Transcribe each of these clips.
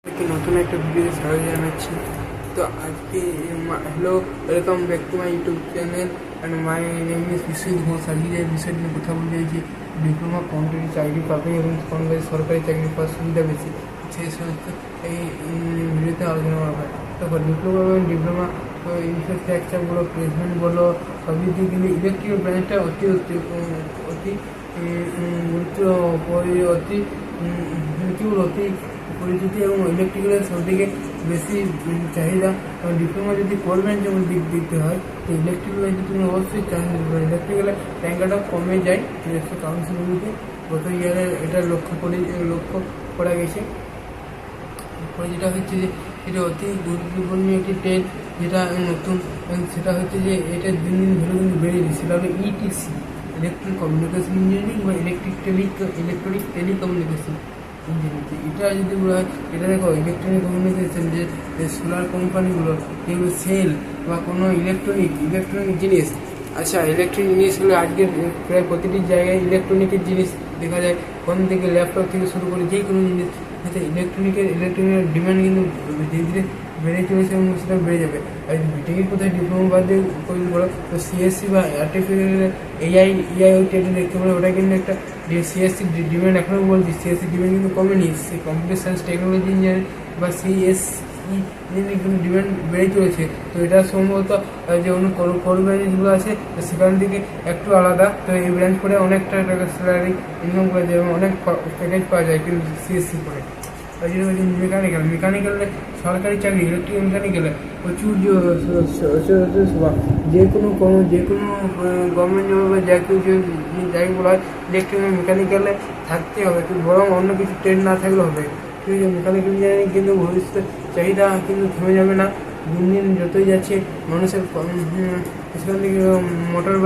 নতুন একটা ভিডিওতে স্বাগত জানাচ্ছি। তো আজকে hello, welcome back to my YouTube channel and my name is Biswajit Ghosh. আজকে যে বিষয় নিয়ে কথা বলতে চাইছি, ডিপ্লোমা কমপ্লিট চাকরি পাবে এবং সরকারি চাকরি পাওয়ার সুবিধা বেশি, সেই সমস্ত এই ভিডিওতে আলোচনা করা হয়। তারপর ডিপ্লোমা এবং ডিপ্লোমা ইনফ্রাস্ট্রাকচার বলো, প্লেসমেন্ট বলো, সবই দিয়ে কিন্তু ইলেকট্রিক্যাল ব্রাঞ্চটা অতি পরিচিতি এবং ইলেকট্রিক্যালের সবদিকে বেশি চাহিদা। ডিপ্লোমা যদি করবেন যেমন দিতে হয়, তো ইলেকট্রিক্যালে তুমি অবশ্যই চাহিদা দেবেন। ইলেকট্রিক্যালে ট্যাঙ্কাটা কমে যায় নিজস্ব কাউন্সিলগুলিতে, গত ইয়ারে এটা লক্ষ্য করা গেছে। পরে যেটা হচ্ছে যে এটা অতি গুরুত্বপূর্ণ একটি ট্রেড যেটা নতুন, সেটা হচ্ছে যে এটা দিন দিন ধরে কিন্তু বেড়েছে। সেটা হলো ইটিসি, ইলেকট্রিক কমিউনিকেশন ইঞ্জিনিয়ারিং বা ইলেকট্রনিক টেলিকমিউনিকেশন ইঞ্জিনিয়ারিং। এটা যদি বলা হয়, এটা দেখো ইলেকট্রনিক কমিউনিকেশন যে সোলার কোম্পানিগুলো যেগুলো সেল বা কোনো ইলেকট্রনিক জিনিস, আচ্ছা ইলেকট্রনিক জিনিস হলে আজকে প্রায় প্রতিটি জায়গায় ইলেকট্রনিকের জিনিস দেখা যায়। ফোন থেকে ল্যাপটপ থেকে শুরু করে যে কোনো জিনিস ইলেকট্রনিকের ডিমান্ড কিন্তু ধীরে ধীরে বেড়ে চলেছে এবং সেটা বেড়ে যাবে। আর বিটেকের কোথায় ডিপ্লোমা বাদ দিয়ে করলে বলো, তো সিএসসি বা আর্টিফিশিয়াল এআই ট্রেডে দেখতে পারো, ওটা কিন্তু একটা সিএসসি ডিমান্ড এখনও বলছি, সিএসসি ডিমান্ড কিন্তু কমেনি। সে কম্পিউটার সায়েন্স টেকনোলজি ইঞ্জিনিয়ারিং বা সিএসসি কিন্তু ডিমান্ড বেড়ে চলেছে। তো এটা সম্ভবত যে অন্য কোর ব্রাঞ্চগুলো আছে সেখান থেকে একটু আলাদা। তো এই ব্রাঞ্চ করে অনেকটা টাকা স্যালারি ইনকাম করা যায় এবং অনেক প্যাকেজ পাওয়া যায় কিন্তু সিএসসি করে। ওই জন্য মেকানিক্যালে সরকারি চাকরি ইলেকট্রিক্যাল মেকানিক্যালে প্রচুর যে কোনো গভর্নমেন্ট জব বা যাই বলা হয়, ইলেকট্রিক্যাল মেকানিক্যালে থাকতে হবে, বরং অন্য কিছু ট্রেড না থাকলে হবে। ঠিক আছে, মেকানিক্যাল ইঞ্জিনিয়ারিং কিন্তু ভবিষ্যতে চাহিদা কিন্তু থেমে যাবে না। দিন দিন যতই যাচ্ছে মানুষের সেখান থেকে মোটর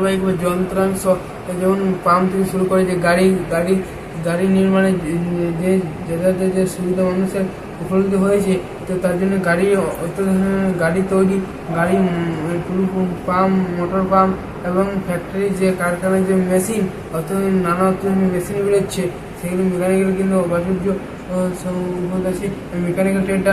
বাইক বা যন্ত্রাংশ, যেমন পাম্প থেকে শুরু করে যে গাড়ি নির্মাণে যে সুবিধা মানুষের উপলব্ধ হয়েছে, তো তার জন্য গাড়ি তৈরি, পাম্প, মোটর পাম্প এবং ফ্যাক্টরি যে কারখানার যে মেশিন, নানা মেশিন বেরোচ্ছে, সেগুলো মেকানিক্যাল কিন্তু প্রাচুর্য সম্ভব আছে। মেকানিক্যাল ট্রেডটা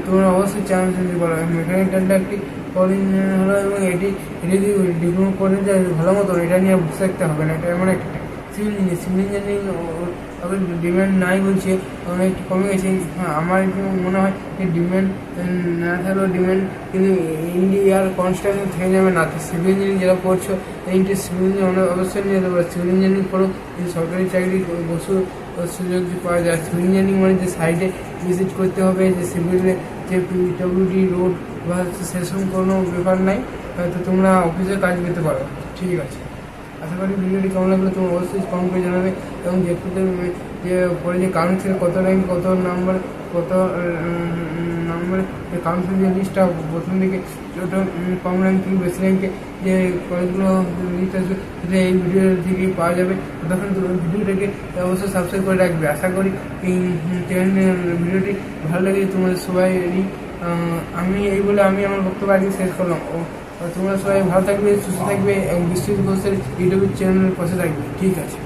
তোমরা অবশ্যই চান্স দিতে পারো। মেকানিক্যাল ট্রেডটা একটি হলো এবং এটি যদি ডিপ্লোমা করে যায় ভালো মতন, এটা নিয়ে বসে থাকতে হবে না। এটা এমন একটা সিভিল ইঞ্জিনিয়ারিং ওদের ডিম্যান্ড নাই বলছে, অনেক কমে গেছে। হ্যাঁ, আমার মনে হয় যে ডিম্যান্ড না থাকলেও ডিম্যান্ড কিন্তু ইন্ডিয়ার কনস্ট্রাকশন থেকে যাবে না। তো সিভিল ইঞ্জিনিয়ারিং যারা পড়ছো, সিভিল ইঞ্জিনিয়ারিং অবশ্যই নিয়ে যেতে পারো। সিভিল ইঞ্জিনিয়ারিং পড়ো, সরকারি চাকরি সুযোগ পাওয়া যায়। সিভিল ইঞ্জিনিয়ারিং মানে যে সাইডে ভিজিট করতে হবে, যে সিভিলে যে পিডব্লিউডি রোড বা সেরকম কোনো ব্যাপার নাই, তো তোমরা অফিসে কাজ পেতে পারো। ঠিক আছে, আশা করি ভিডিওটি কেমন লাগলো তোমরা অবশ্যই কমেন্ট করে জানাবে। এবং যে পরে যে কাউন্সিল কত র্যাঙ্ক, কত নাম্বার যে কাউন্সিল যে লিস্টটা প্রথম দিকে ছোটো কম র্যাঙ্ক থেকে বেশি র্যাঙ্কে যে কলেজগুলো লিস্ট আসবে, সেটা এই ভিডিও থেকে পাওয়া যাবে। তখন ভিডিওটাকে অবশ্যই সাবস্ক্রাইব করে রাখবে। আশা করি এই ভিডিওটি ভালো লাগে তোমাদের সবাই। আমি আমার বক্তব্য আজকে শেষ করলাম। তোমরা সবাই ভালো থাকবে, সুস্থ থাকবে এবং বিশ্বজিৎ ঘোষের ইউটিউব চ্যানেলের পাশে থাকবে। ঠিক আছে।